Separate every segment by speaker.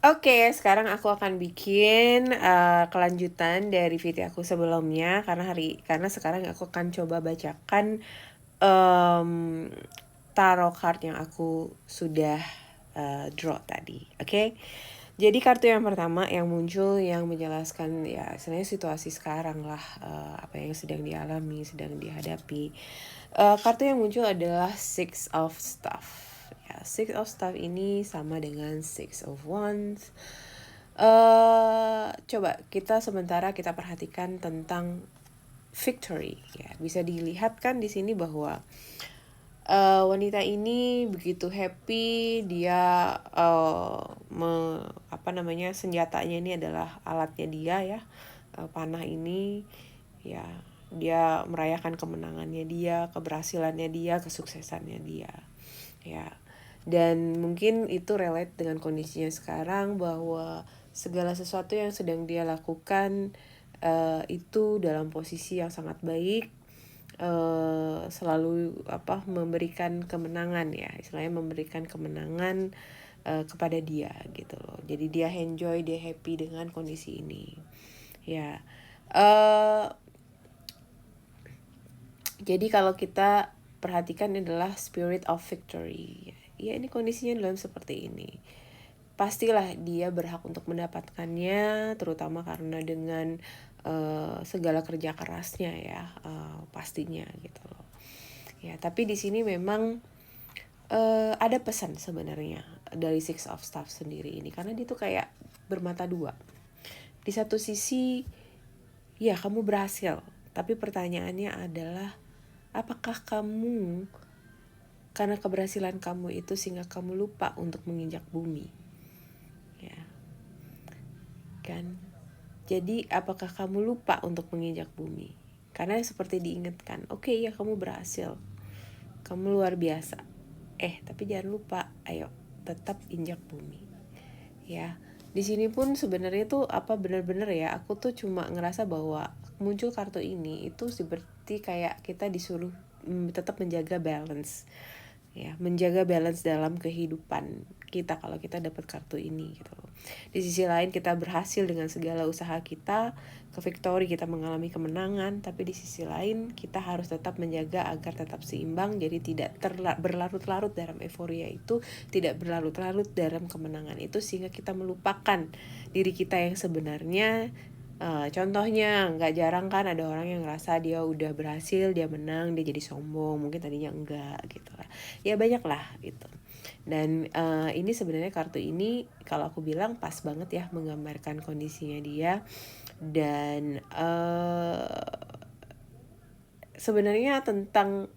Speaker 1: Oke, sekarang aku akan bikin kelanjutan dari video aku sebelumnya karena sekarang aku akan coba bacakan em, tarot card yang aku sudah draw tadi. Oke. Jadi kartu yang pertama yang muncul yang menjelaskan ya sebenarnya situasi sekarang lah, apa yang sedang dialami, sedang dihadapi. Kartu yang muncul adalah Six of Staff. Ya, Six of Staff ini sama dengan Six of Wands. Coba kita perhatikan tentang victory. Ya, bisa dilihat kan di sini bahwa wanita ini begitu happy. Dia senjatanya ini adalah alatnya dia ya, panah ini ya. Dia merayakan kemenangannya dia, keberhasilannya dia, kesuksesannya dia ya. Dan mungkin itu relate dengan kondisinya sekarang, bahwa segala sesuatu yang sedang dia lakukan itu dalam posisi yang sangat baik, selalu memberikan kemenangan ya, istilahnya memberikan kemenangan kepada dia gitu loh. Jadi dia enjoy, dia happy dengan kondisi ini ya. Jadi kalau kita perhatikan adalah spirit of victory ya, ini kondisinya dalam seperti ini. Pastilah dia berhak untuk mendapatkannya, terutama karena dengan segala kerja kerasnya ya, pastinya gitu loh. Ya, tapi di sini memang ada pesan sebenarnya dari Six of Staff sendiri ini, karena dia tuh kayak bermata dua. Di satu sisi, ya kamu berhasil, tapi pertanyaannya adalah apakah kamu, karena keberhasilan kamu itu sehingga kamu lupa untuk menginjak bumi, ya kan? Jadi apakah kamu lupa untuk menginjak bumi? Karena seperti diingatkan, oke, ya kamu berhasil, kamu luar biasa. Tapi jangan lupa, ayo tetap injak bumi. Ya, di sini pun sebenarnya tuh benar-benar ya, aku tuh cuma ngerasa bahwa muncul kartu ini itu seperti kayak kita disuruh tetap menjaga balance. Ya, menjaga balance dalam kehidupan kita kalau kita dapat kartu ini gitu. Di sisi lain kita berhasil dengan segala usaha kita, ke victory, kita mengalami kemenangan, tapi di sisi lain kita harus tetap menjaga agar tetap seimbang, jadi tidak berlarut-larut dalam euforia itu, tidak berlarut-larut dalam kemenangan itu, sehingga kita melupakan diri kita yang sebenarnya. Contohnya nggak jarang kan ada orang yang ngerasa dia udah berhasil, dia menang, dia jadi sombong, mungkin tadinya enggak gitu lah. Ya banyak lah gitu. Dan ini sebenarnya kartu ini kalau aku bilang pas banget ya menggambarkan kondisinya dia. Dan sebenarnya tentang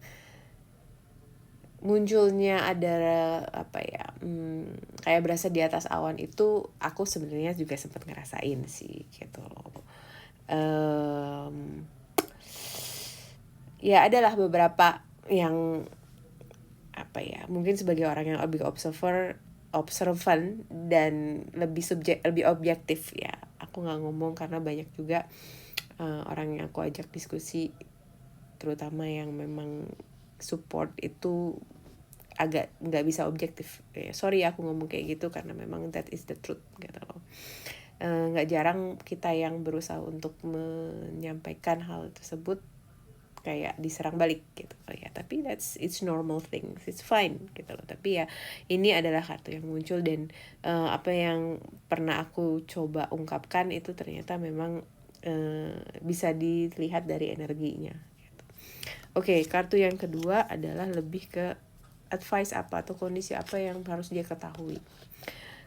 Speaker 1: munculnya ada kayak berasa di atas awan itu, aku sebenarnya juga sempat ngerasain sih gitu loh. Ya adalah beberapa yang mungkin sebagai orang yang lebih observan dan lebih objektif ya, aku nggak ngomong karena banyak juga orang yang aku ajak diskusi, terutama yang memang support itu agak nggak bisa objektif. Sorry aku ngomong kayak gitu karena memang that is the truth gitu loh. Nggak jarang kita yang berusaha untuk menyampaikan hal tersebut kayak diserang balik gitu ya, tapi it's normal thing, it's fine gitu loh. Tapi ya ini adalah kartu yang muncul, dan apa yang pernah aku coba ungkapkan itu ternyata memang bisa dilihat dari energinya gitu. Oke, kartu yang kedua adalah lebih ke advice apa atau kondisi apa yang harus dia ketahui.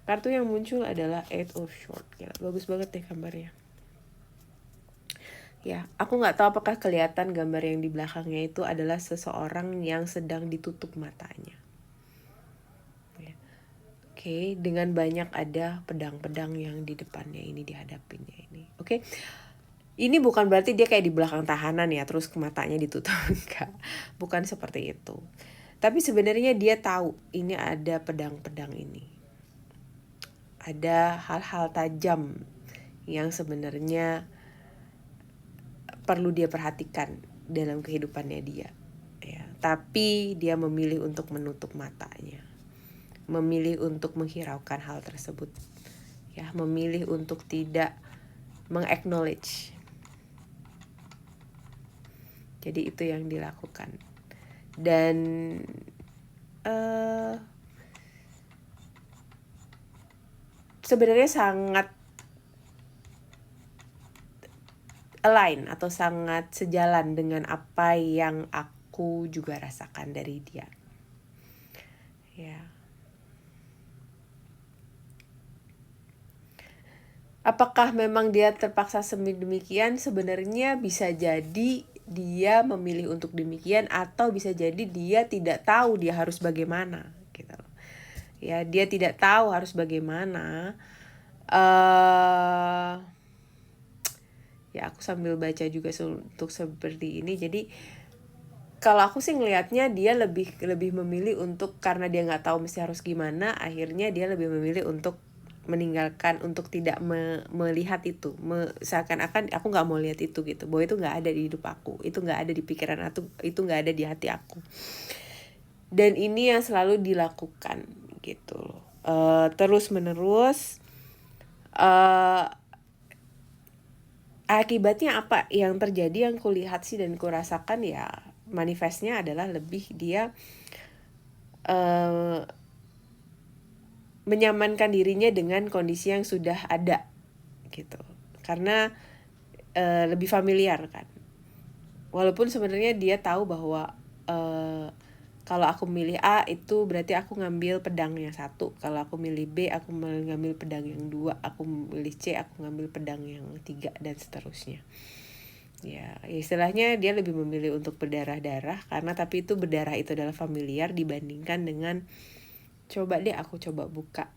Speaker 1: Kartu yang muncul adalah Eight of Swords. Gila, bagus banget deh gambarnya. Ya, aku nggak tahu apakah kelihatan gambar yang di belakangnya itu adalah seseorang yang sedang ditutup matanya. Ya. Oke, dengan banyak ada pedang-pedang yang di depannya ini, dihadapinnya ini. Oke, ini bukan berarti dia kayak di belakang tahanan ya, terus ke matanya ditutup. Enggak, bukan seperti itu. Tapi sebenarnya dia tahu ini ada pedang-pedang ini. Ada hal-hal tajam yang sebenarnya perlu dia perhatikan dalam kehidupannya dia ya, tapi dia memilih untuk menutup matanya, memilih untuk menghiraukan hal tersebut ya, memilih untuk tidak meng-acknowledge. Jadi itu yang dilakukan. Dan sebenarnya sangat align atau sangat sejalan dengan apa yang aku juga rasakan dari dia. Ya. Apakah memang dia terpaksa demikian? Sebenarnya bisa jadi dia memilih untuk demikian, atau bisa jadi dia tidak tahu dia harus bagaimana gitu. Ya, dia tidak tahu harus bagaimana. Ya, aku sambil baca juga untuk seperti ini. Jadi kalau aku sih ngelihatnya dia lebih memilih untuk, karena dia nggak tahu mesti harus gimana, akhirnya dia lebih memilih untuk meninggalkan, untuk tidak melihat itu, seakan-akan aku nggak mau lihat itu gitu, bahwa itu nggak ada di hidup aku, itu nggak ada di pikiran aku, itu nggak ada di hati aku. Dan ini yang selalu dilakukan gitu loh, terus menerus. Akibatnya apa yang terjadi, yang kulihat sih dan kurasakan, ya manifestnya adalah lebih dia menyamankan dirinya dengan kondisi yang sudah ada gitu, karena lebih familiar kan. Walaupun sebenarnya dia tahu bahwa kalau aku milih A itu berarti aku ngambil pedang yang satu, kalau aku milih B aku ngambil pedang yang dua, aku milih C aku ngambil pedang yang tiga, dan seterusnya. Ya, istilahnya dia lebih memilih untuk berdarah-darah, karena tapi itu berdarah itu adalah familiar dibandingkan dengan coba deh aku coba buka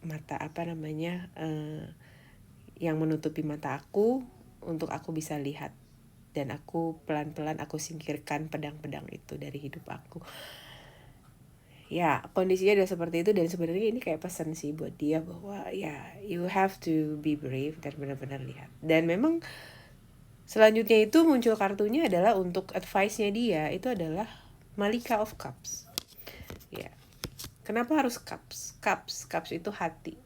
Speaker 1: mata yang menutupi mata aku untuk aku bisa lihat, dan aku pelan-pelan aku singkirkan pedang-pedang itu dari hidup aku. Ya, kondisinya udah seperti itu, dan sebenarnya ini kayak pesan sih buat dia bahwa ya you have to be brave dan benar-benar lihat. Dan memang selanjutnya itu muncul kartunya adalah untuk advice-nya dia, itu adalah Malika of Cups. Ya. Kenapa harus cups? Cups itu hati.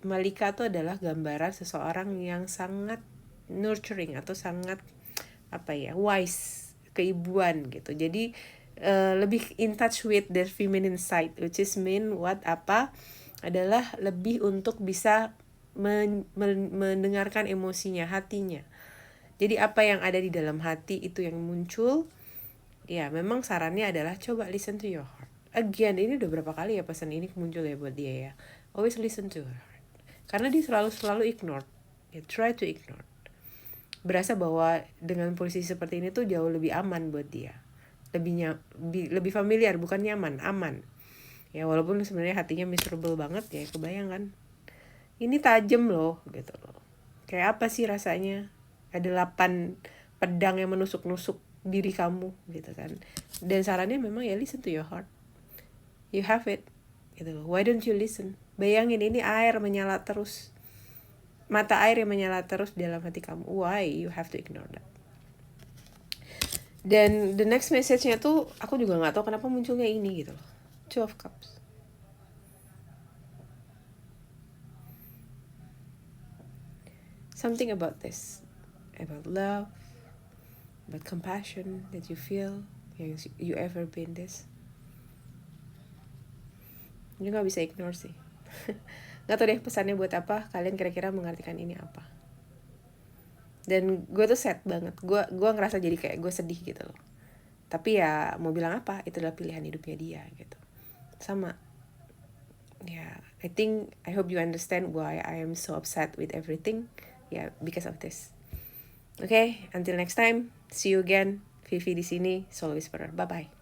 Speaker 1: Malika itu adalah gambaran seseorang yang sangat nurturing atau sangat wise, keibuan gitu. Jadi lebih in touch with their feminine side, which is adalah lebih untuk bisa mendengarkan emosinya, hatinya. Jadi apa yang ada di dalam hati itu yang muncul. Ya, memang sarannya adalah coba listen to your heart. Again, ini udah berapa kali ya pesan ini muncul ya buat dia ya. Always listen to her heart. Karena dia selalu ignore. Ya, try to ignore. Berasa bahwa dengan posisi seperti ini tuh jauh lebih aman buat dia. Lebih familiar, bukan nyaman, aman. Ya, walaupun sebenarnya hatinya miserable banget ya, kebayang kan. Ini tajam loh gitu loh. Kayak apa sih rasanya? Ada 8 pedang yang menusuk-nusuk diri kamu gitu kan. Dan sarannya memang ya listen to your heart. You have it gitu loh. Why don't you listen? Bayangin ini air menyala terus, mata air yang menyala terus di dalam hati kamu. Why you have to ignore that? Dan the next message-nya tuh aku juga nggak tahu kenapa munculnya ini gitu loh. Two of Cups. Something about this, about love, about compassion that you feel, you ever been this. Ini gak bisa ignore sih. Gak tau deh pesannya buat apa, kalian kira-kira mengartikan ini apa. Dan gue tuh sad banget, gue ngerasa jadi kayak gue sedih gitu loh. Tapi ya mau bilang apa, itu adalah pilihan hidupnya dia gitu. Sama. Ya, I hope you understand why I am so upset with everything. Ya, because of this. Okay, until next time, see you again. Vivi di sini, Soul Whisperer. Bye-bye.